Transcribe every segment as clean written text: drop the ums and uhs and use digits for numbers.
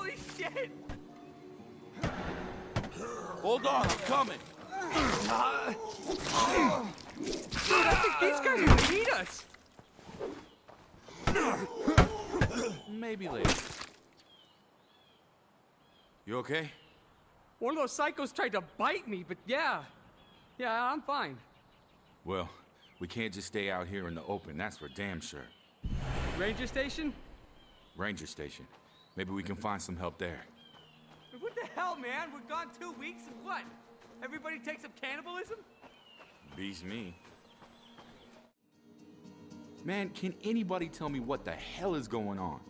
Holy shit! Hold on, I'm coming. Dude, I think these guys are gonna eat us. Maybe later. You okay? One of those psychos tried to bite me, but yeah, I'm fine. Well, we can't just stay out here in the open, that's for damn sure. Ranger station? Ranger station. Maybe we can find some help there. What the hell, man? We're gone 2 weeks and what? Everybody takes up cannibalism? Beats me. Man, can anybody tell me what the hell is going on?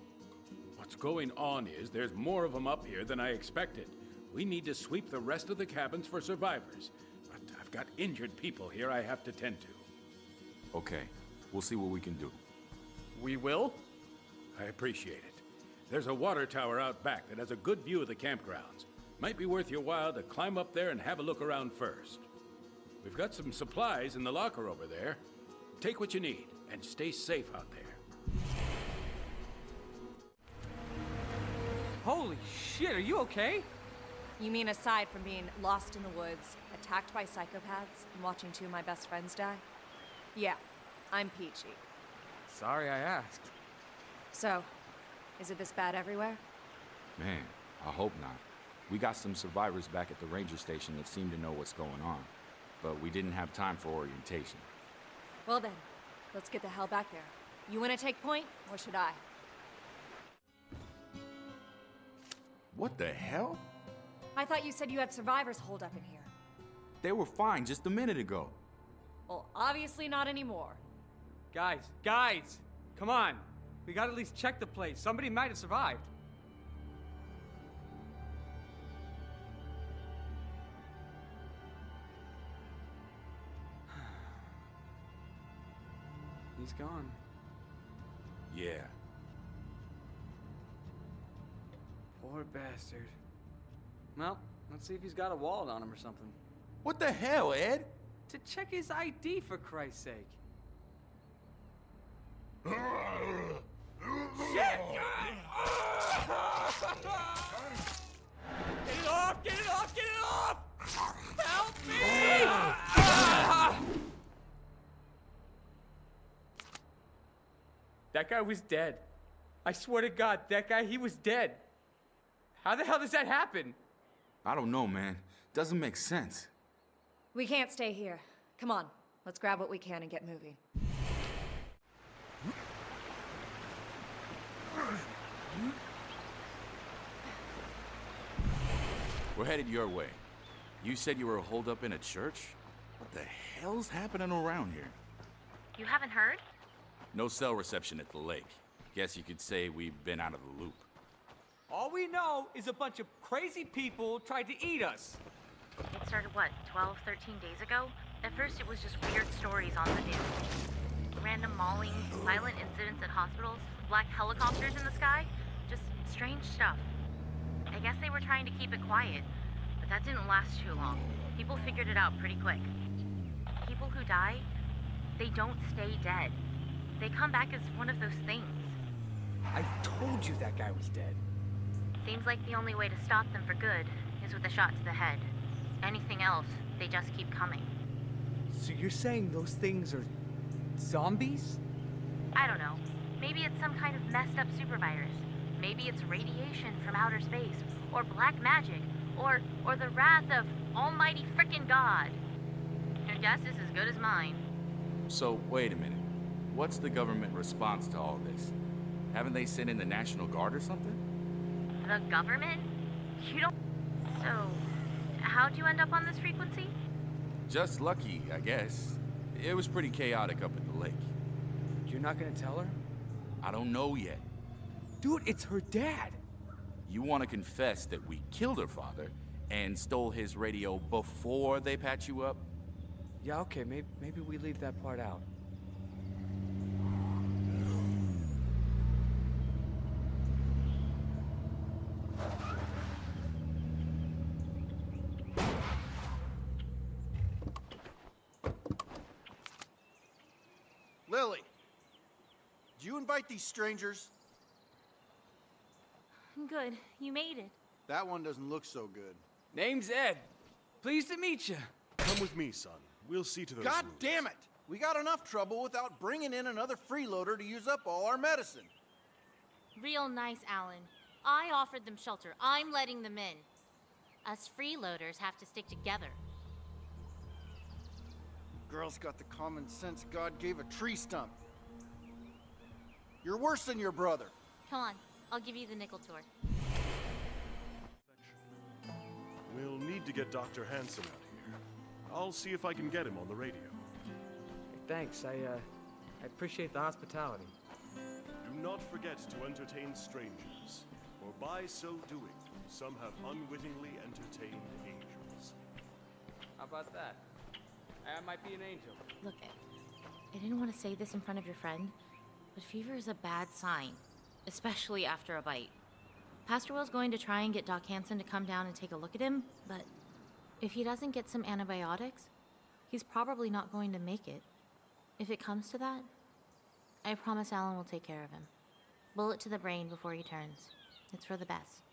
What's going on is there's more of them up here than I expected. We need to sweep the rest of the cabins for survivors. But I've got injured people here I have to tend to. Okay, we'll see what we can do. We will? I appreciate it. There's a water tower out back that has a good view of the campgrounds. Might be worth your while to climb up there and have a look around first. We've got some supplies in the locker over there. Take what you need and stay safe out there. Holy shit, are you okay? You mean aside from being lost in the woods, attacked by psychopaths, and watching two of my best friends die? Yeah, I'm peachy. Sorry I asked. So, is it this bad everywhere? Man, I hope not. We got some survivors back at the ranger station that seem to know what's going on, but we didn't have time for orientation. Well then, let's get the hell back there. You wanna take point, or should I? What the hell? I thought you said you had survivors holed up in here. They were fine just a minute ago. Well, obviously not anymore. Guys, come on. We gotta at least check the place. Somebody might have survived. He's gone. Yeah. Poor bastard. Well, let's see if he's got a wallet on him or something. What the hell, Ed? To check his ID, for Christ's sake. Shit! Get it off! Get it off! Get it off! Help me! That guy was dead. I swear to God, that guy, he was dead. How the hell does that happen? I don't know, man. Doesn't make sense. We can't stay here. Come on, let's grab what we can and get moving. We're headed your way. You said you were holed up in a church? What the hell's happening around here? You haven't heard? No cell reception at the lake. Guess you could say we've been out of the loop. All we know is a bunch of crazy people tried to eat us. It started, what, 12, 13 days ago? At first it was just weird stories on the news. Random maulings, violent incidents at hospitals, black helicopters in the sky. Just strange stuff. I guess they were trying to keep it quiet, but that didn't last too long. People figured it out pretty quick. People who die, they don't stay dead. They come back as one of those things. I told you that guy was dead. Seems like the only way to stop them for good is with a shot to the head. Anything else, they just keep coming. So you're saying those things are zombies? I don't know. Maybe it's some kind of messed up super virus. Maybe it's radiation from outer space, or black magic, or the wrath of almighty frickin' God. Your guess is as good as mine. So, wait a minute. What's the government response to all this? Haven't they sent in the National Guard or something? The government? You don't... So, how'd you end up on this frequency? Just lucky, I guess. It was pretty chaotic up at the lake. You're not gonna tell her? I don't know yet. Dude, it's her dad. You want to confess that we killed her father and stole his radio before they patch you up? Yeah, okay, maybe we leave that part out. Lily, did you invite these strangers? Good. You made it. That one doesn't look so good. Name's Ed. Pleased to meet you. Come with me, son. We'll see to those God wounds. damn it! We got enough trouble without bringing in another freeloader to use up all our medicine. Real nice, Alan. I offered them shelter. I'm letting them in. Us freeloaders have to stick together. Girl's got the common sense God gave a tree stump. You're worse than your brother. Come on, I'll give you the nickel tour. We'll need to get Dr. Hanson out here. I'll see if I can get him on the radio. Thanks. I appreciate the hospitality. Do not forget to entertain strangers, for by so doing, some have unwittingly entertained angels. How about that? I might be an angel. Look, I didn't want to say this in front of your friend, but fever is a bad sign, especially after a bite. Pastor Will's going to try and get Doc Hanson to come down and take a look at him, but if he doesn't get some antibiotics, he's probably not going to make it. If it comes to that, I promise Alan will take care of him. Bullet to the brain before he turns. It's for the best.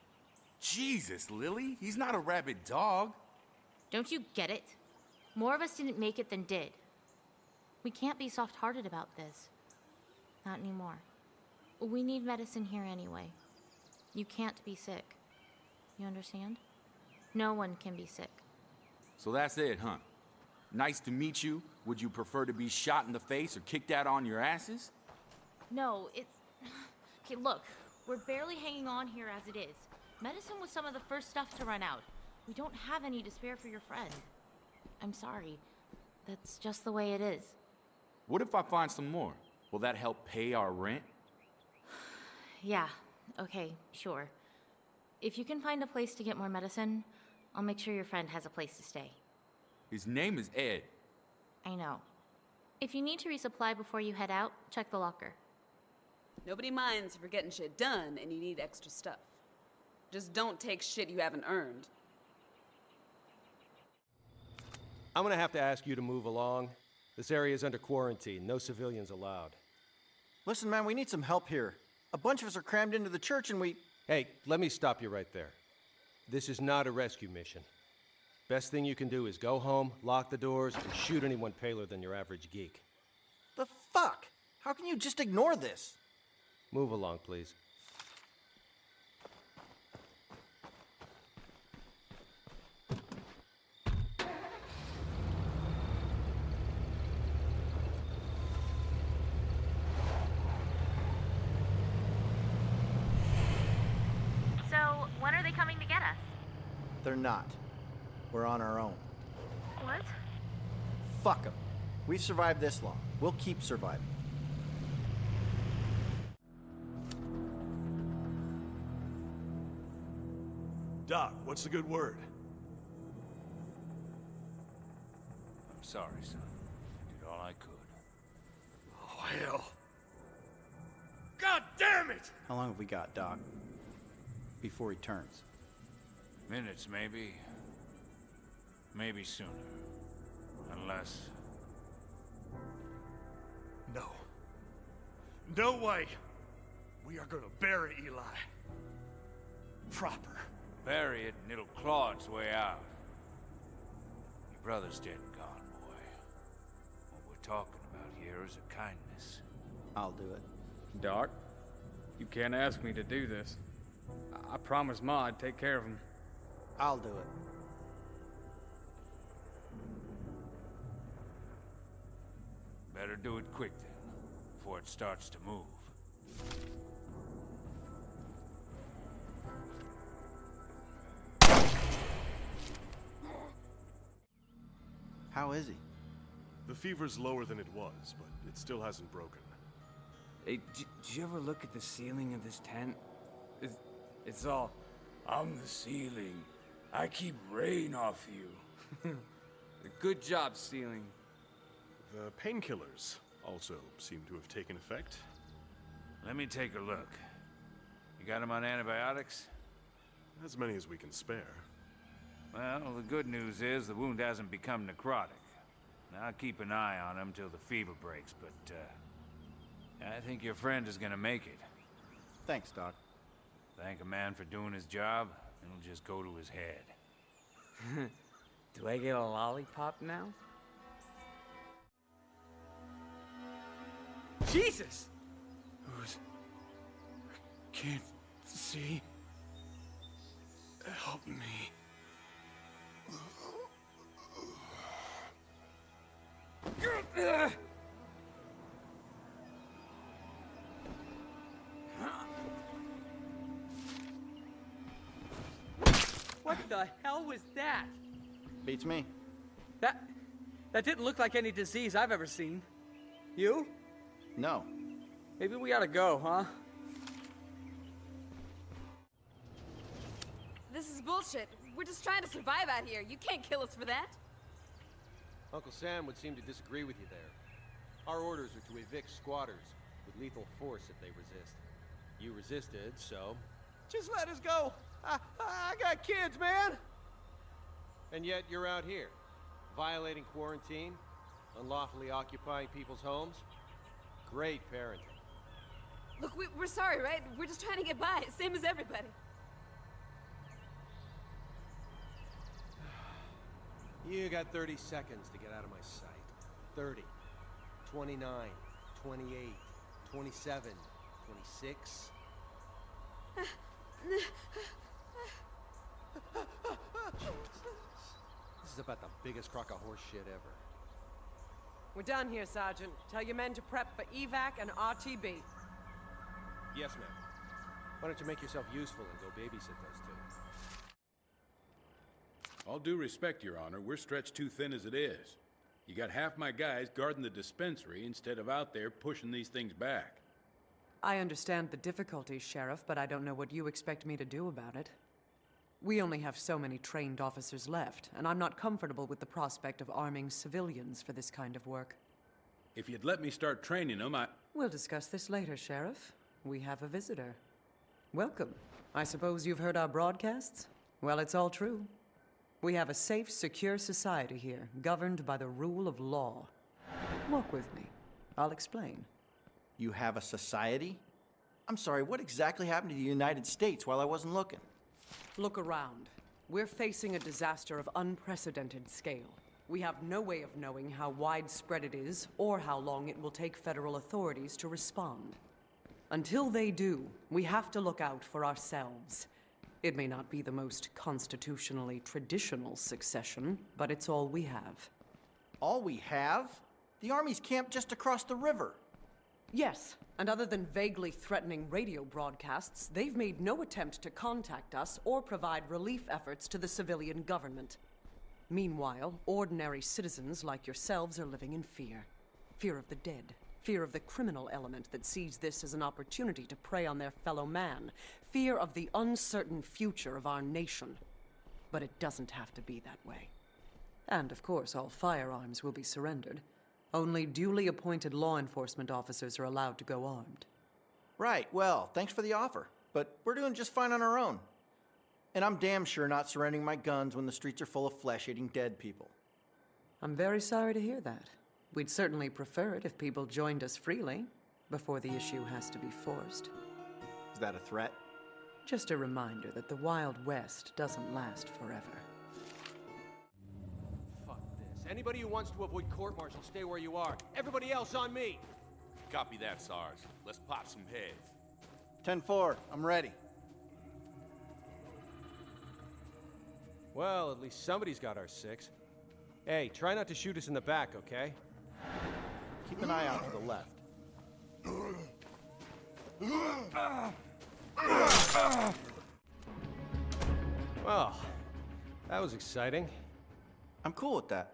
Jesus, Lily, he's not a rabid dog. Don't you get it? More of us didn't make it than did. We can't be soft-hearted about this. Not anymore. We need medicine here anyway. You can't be sick. You understand? No one can be sick. So that's it, huh? Nice to meet you. Would you prefer to be shot in the face or kicked out on your asses? No, it's... Okay, look. We're barely hanging on here as it is. Medicine was some of the first stuff to run out. We don't have any to spare for your friend. I'm sorry. That's just the way it is. What if I find some more? Will that help pay our rent? Yeah, okay, sure. If you can find a place to get more medicine, I'll make sure your friend has a place to stay. His name is Ed. I know. If you need to resupply before you head out, check the locker. Nobody minds if you're getting shit done and you need extra stuff. Just don't take shit you haven't earned. I'm gonna have to ask you to move along. This area is under quarantine. No civilians allowed. Listen, man, we need some help here. A bunch of us are crammed into the church and we... Hey, let me stop you right there. This is not a rescue mission. Best thing you can do is go home, lock the doors, and shoot anyone paler than your average geek. The fuck? How can you just ignore this? Move along, please. So, when are they coming to get us? They're not. We're on our own. What? Fuck them. We've survived this long. We'll keep surviving. Doc, what's the good word? I'm sorry, son. I did all I could. Oh, hell. God damn it! How long have we got, Doc? Before he turns. Minutes, maybe. Maybe sooner. Unless... No. No way! We are gonna bury Eli. Proper. bury it and it'll claw its way out. Your brother's dead and gone, boy. What we're talking about here is a kindness. I'll do it. Doc, you can't ask me to do this. I promised Ma I'd take care of him. I'll do it. Better do it quick then, before it starts to move. How is he? The fever's lower than it was, but it still hasn't broken. Hey, did you ever look at the ceiling of this tent? It's all, I'm the ceiling. I keep rain off you. Good job, ceiling. The painkillers also seem to have taken effect. Let me take a look. You got him on antibiotics? As many as we can spare. Well, the good news is the wound hasn't become necrotic. I'll keep an eye on him till the fever breaks, but, I think your friend is gonna make it. Thanks, Doc. Thank a man for doing his job, and it'll just go to his head. Do I get a lollipop now? Jesus! I can't see. Help me. What the hell was that? Beats me. That didn't look like any disease I've ever seen. You? No. Maybe we ought to go, huh? This is bullshit. We're just trying to survive out here. You can't kill us for that. Uncle Sam would seem to disagree with you there. Our orders are to evict squatters with lethal force if they resist. You resisted, so... Just let us go! I got kids, man! And yet you're out here, violating quarantine, unlawfully occupying people's homes. Great parenting. Look, we're sorry, right? We're just trying to get by, same as everybody. You got 30 seconds to get out of my sight. 30, 29, 28, 27, 26. This is about the biggest crock of horse shit ever. We're done here, Sergeant. Tell your men to prep for evac and RTB. Yes, ma'am. Why don't you make yourself useful and go babysit those two? All due respect, Your Honor, we're stretched too thin as it is. You got half my guys guarding the dispensary instead of out there pushing these things back. I understand the difficulties, Sheriff, but I don't know what you expect me to do about it. We only have so many trained officers left, and I'm not comfortable with the prospect of arming civilians for this kind of work. If you'd let me start training them, We'll discuss this later, Sheriff. We have a visitor. Welcome. I suppose you've heard our broadcasts? Well, it's all true. We have a safe, secure society here, governed by the rule of law. Walk with me. I'll explain. You have a society? I'm sorry, what exactly happened to the United States while I wasn't looking? Look around. We're facing a disaster of unprecedented scale. We have no way of knowing how widespread it is or how long it will take federal authorities to respond. Until they do, we have to look out for ourselves. It may not be the most constitutionally traditional succession, but it's all we have. All we have? The Army's camped just across the river. Yes, and other than vaguely threatening radio broadcasts, they've made no attempt to contact us or provide relief efforts to the civilian government. Meanwhile, ordinary citizens like yourselves are living in fear. Fear of the dead. Fear of the criminal element that sees this as an opportunity to prey on their fellow man. Fear of the uncertain future of our nation. But it doesn't have to be that way. And of course, all firearms will be surrendered. Only duly appointed law enforcement officers are allowed to go armed. Right, well, thanks for the offer. But we're doing just fine on our own. And I'm damn sure not surrendering my guns when the streets are full of flesh-eating dead people. I'm very sorry to hear that. We'd certainly prefer it if people joined us freely, before the issue has to be forced. Is that a threat? Just a reminder that the Wild West doesn't last forever. Fuck this. Anybody who wants to avoid court-martial, stay where you are. Everybody else on me! Copy that, Sarge. Let's pop some heads. 10-4, I'm ready. Well, at least somebody's got our six. Hey, try not to shoot us in the back, okay? Keep an eye out to the left. Well, that was exciting. I'm cool with that.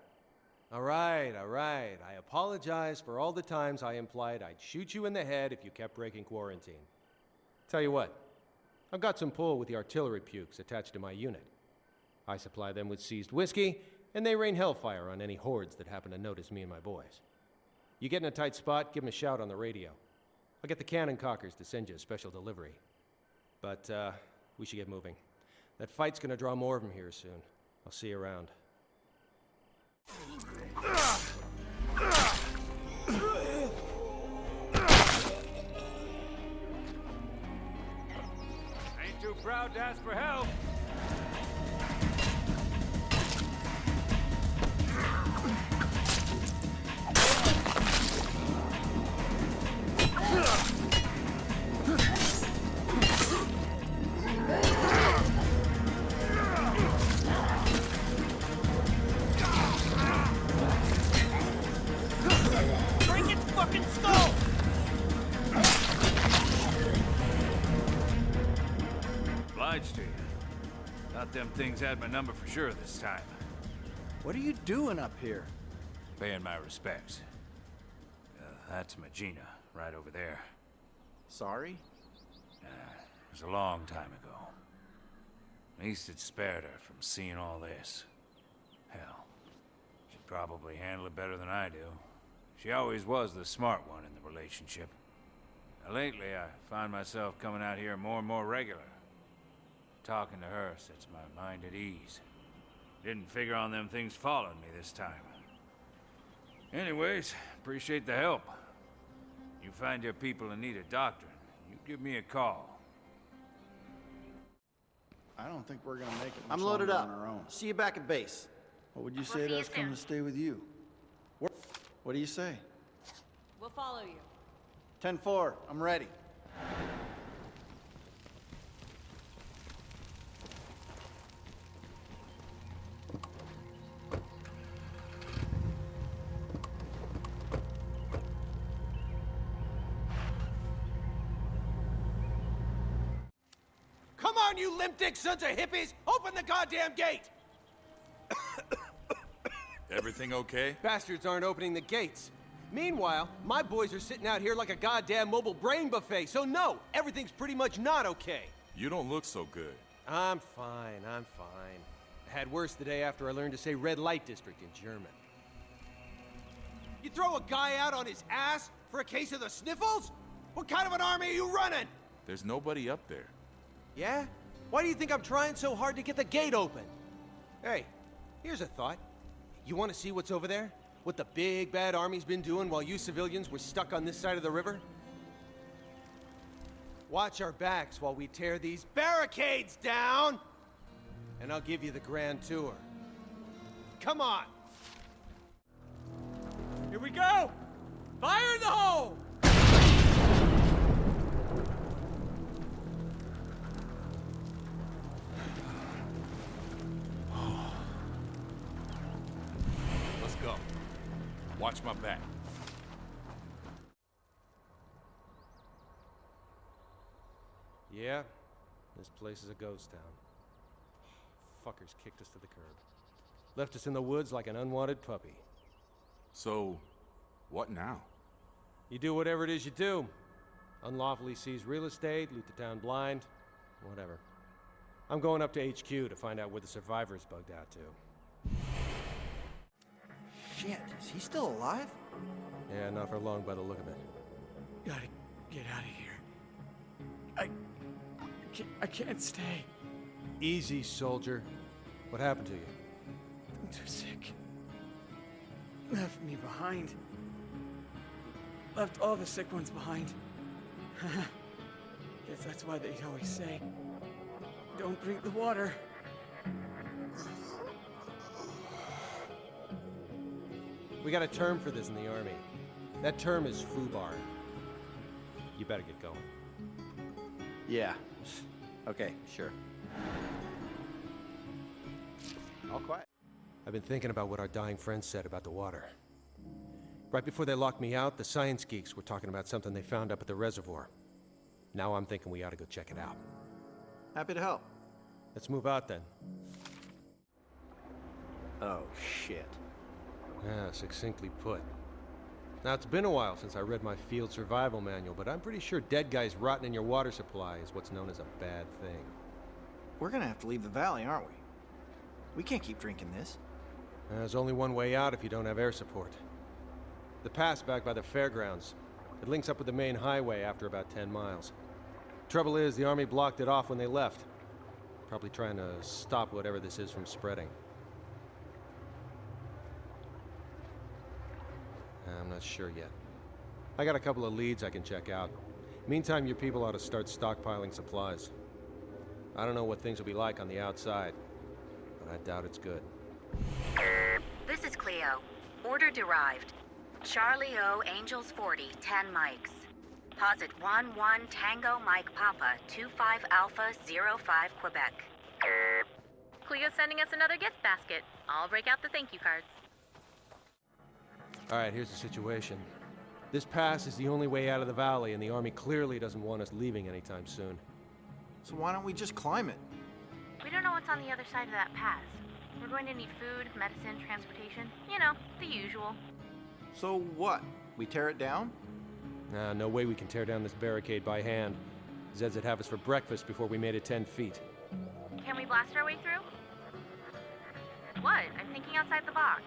All right, all right. I apologize for all the times I implied I'd shoot you in the head if you kept breaking quarantine. Tell you what, I've got some pull with the artillery pukes attached to my unit. I supply them with seized whiskey, and they rain hellfire on any hordes that happen to notice me and my boys. You get in a tight spot, give them a shout on the radio. I'll get the cannon cockers to send you a special delivery. But, we should get moving. That fight's gonna draw more of them here soon. I'll see you around. Ain't too proud to ask for help. Break its fucking skull! Obliged to you. Thought them things had my number for sure this time. What are you doing up here? Paying my respects. That's Magina, right over there. Sorry? It was a long time ago. At least it spared her from seeing all this. Hell, she'd probably handle it better than I do. She always was the smart one in the relationship. Now, lately, I find myself coming out here more and more regular. Talking to her sets my mind at ease. Didn't figure on them things following me this time. Anyways, appreciate the help. You find your people in need of doctoring, you give me a call. I don't think we're gonna make it much I'm loaded longer up. on our own. See you back at base. What would you We'll say see to you us coming soon. to stay with you? What do you say? We'll follow you. 10-4, I'm ready. Come on, you limp-dick sons of hippies! Open the goddamn gate! Everything okay? Bastards aren't opening the gates. Meanwhile, my boys are sitting out here like a goddamn mobile brain buffet, so no, everything's pretty much not okay. You don't look so good. I'm fine. I had worse the day after I learned to say red light district in German. You throw a guy out on his ass for a case of the sniffles? What kind of an army are you running? There's nobody up there. Yeah? Why do you think I'm trying so hard to get the gate open? Hey, here's a thought. You want to see what's over there? What the big bad army's been doing while you civilians were stuck on this side of the river? Watch our backs while we tear these barricades down! And I'll give you the grand tour. Come on! Here we go! Fire in the hole! Let's go. Watch my back. Yeah, this place is a ghost town. Fuckers kicked us to the curb. Left us in the woods like an unwanted puppy. So, what now? You do whatever it is you do. Unlawfully seize real estate, loot the town blind, whatever. I'm going up to HQ to find out where the survivors bugged out to. Shit, is he still alive? Yeah, not for long by the look of it. Gotta get out of here. I can't stay. Easy, soldier. What happened to you? I'm too sick. Left me behind. Left all the sick ones behind. Guess that's why they'd always say, don't drink the water. We got a term for this in the Army. That term is foobar. You better get going. Yeah. Okay, sure. All quiet. I've been thinking about what our dying friends said about the water. Right before they locked me out, the science geeks were talking about something they found up at the reservoir. Now I'm thinking we ought to go check it out. Happy to help. Let's move out then. Oh, shit. Yeah, succinctly put. Now, it's been a while since I read my field survival manual, but I'm pretty sure dead guys rotting in your water supply is what's known as a bad thing. We're gonna have to leave the valley, aren't we? We can't keep drinking this. There's only one way out if you don't have air support. The pass back by the fairgrounds. It links up with the main highway after about 10 miles. Trouble is, the army blocked it off when they left. Probably trying to stop whatever this is from spreading. I'm not sure yet. I got a couple of leads I can check out. Meantime, your people ought to start stockpiling supplies. I don't know what things will be like on the outside, but I doubt it's good. This is Cleo. Order derived. Charlie O, Angels 40, 10 mics. Posit 1-1 Tango Mike Papa, 25 Alpha 05 Quebec. Cleo's sending us another gift basket. I'll break out the thank you cards. All right, here's the situation. This pass is the only way out of the valley, and the Army clearly doesn't want us leaving anytime soon. So why don't we just climb it? We don't know what's on the other side of that pass. We're going to need food, medicine, transportation. You know, the usual. So what? We tear it down? Nah, no way we can tear down this barricade by hand. Zeds would have us for breakfast before we made it 10 feet. Can we blast our way through? What? I'm thinking outside the box.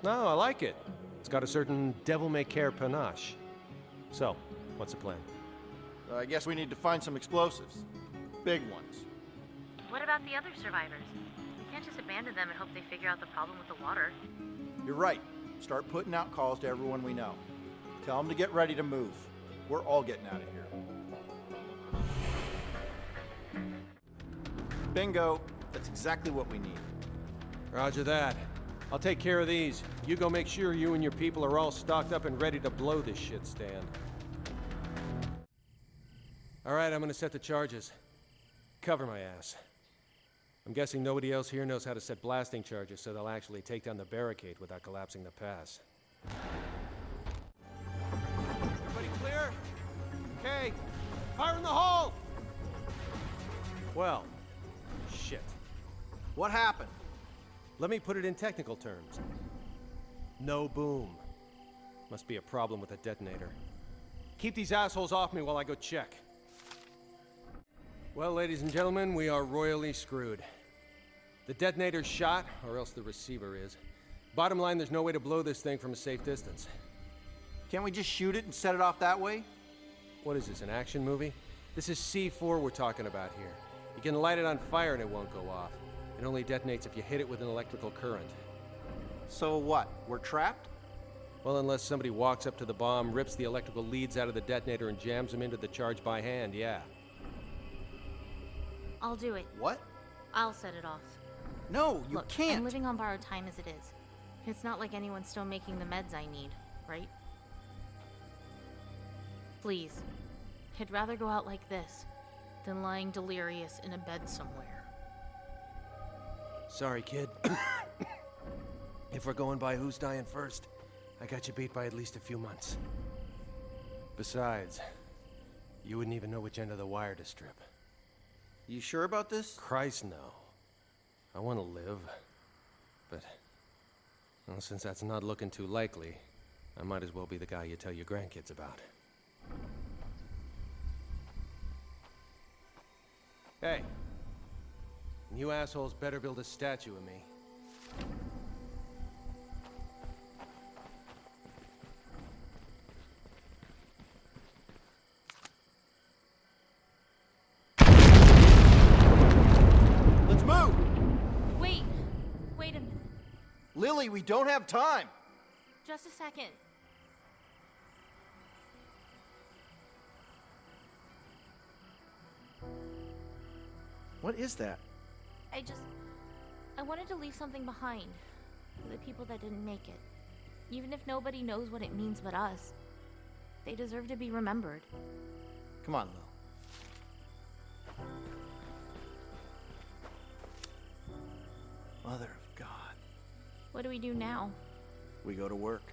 No, I like it. It's got a certain devil-may-care panache. So, what's the plan? I guess we need to find some explosives. Big ones. What about the other survivors? We can't just abandon them and hope they figure out the problem with the water. You're right. Start putting out calls to everyone we know. Tell them to get ready to move. We're all getting out of here. Bingo. That's exactly what we need. Roger that. I'll take care of these. You go make sure you and your people are all stocked up and ready to blow this shit stand. All right, I'm gonna set the charges. Cover my ass. I'm guessing nobody else here knows how to set blasting charges, so they'll actually take down the barricade without collapsing the pass. Everybody clear? Okay. Fire in the hole! Well, shit. What happened? Let me put it in technical terms. No boom. Must be a problem with the detonator. Keep these assholes off me while I go check. Well, ladies and gentlemen, we are royally screwed. The detonator's shot, or else the receiver is. Bottom line, there's no way to blow this thing from a safe distance. Can't we just shoot it and set it off that way? What is this, an action movie? This is C4 we're talking about here. You can light it on fire and it won't go off. It only detonates if you hit it with an electrical current. So what? We're trapped? Well, unless somebody walks up to the bomb, rips the electrical leads out of the detonator and jams them into the charge by hand, yeah. I'll do it. What? I'll set it off. No, you Look, can't. I'm living on borrowed time as it is. It's not like anyone's still making the meds I need, right? Please. I'd rather go out like this than lying delirious in a bed somewhere. Sorry, kid. If we're going by who's dying first, I got you beat by at least a few months. Besides, you wouldn't even know which end of the wire to strip. You sure about this? Christ, no. I want to live. But, well, since that's not looking too likely, I might as well be the guy you tell your grandkids about. Hey. You assholes better build a statue of me. Let's move! Wait a minute. Lily, we don't have time! Just a second. What is that? I wanted to leave something behind for the people that didn't make it. Even if nobody knows what it means but us, they deserve to be remembered. Come on, Lil. Mother of God. What do we do now? We go to work.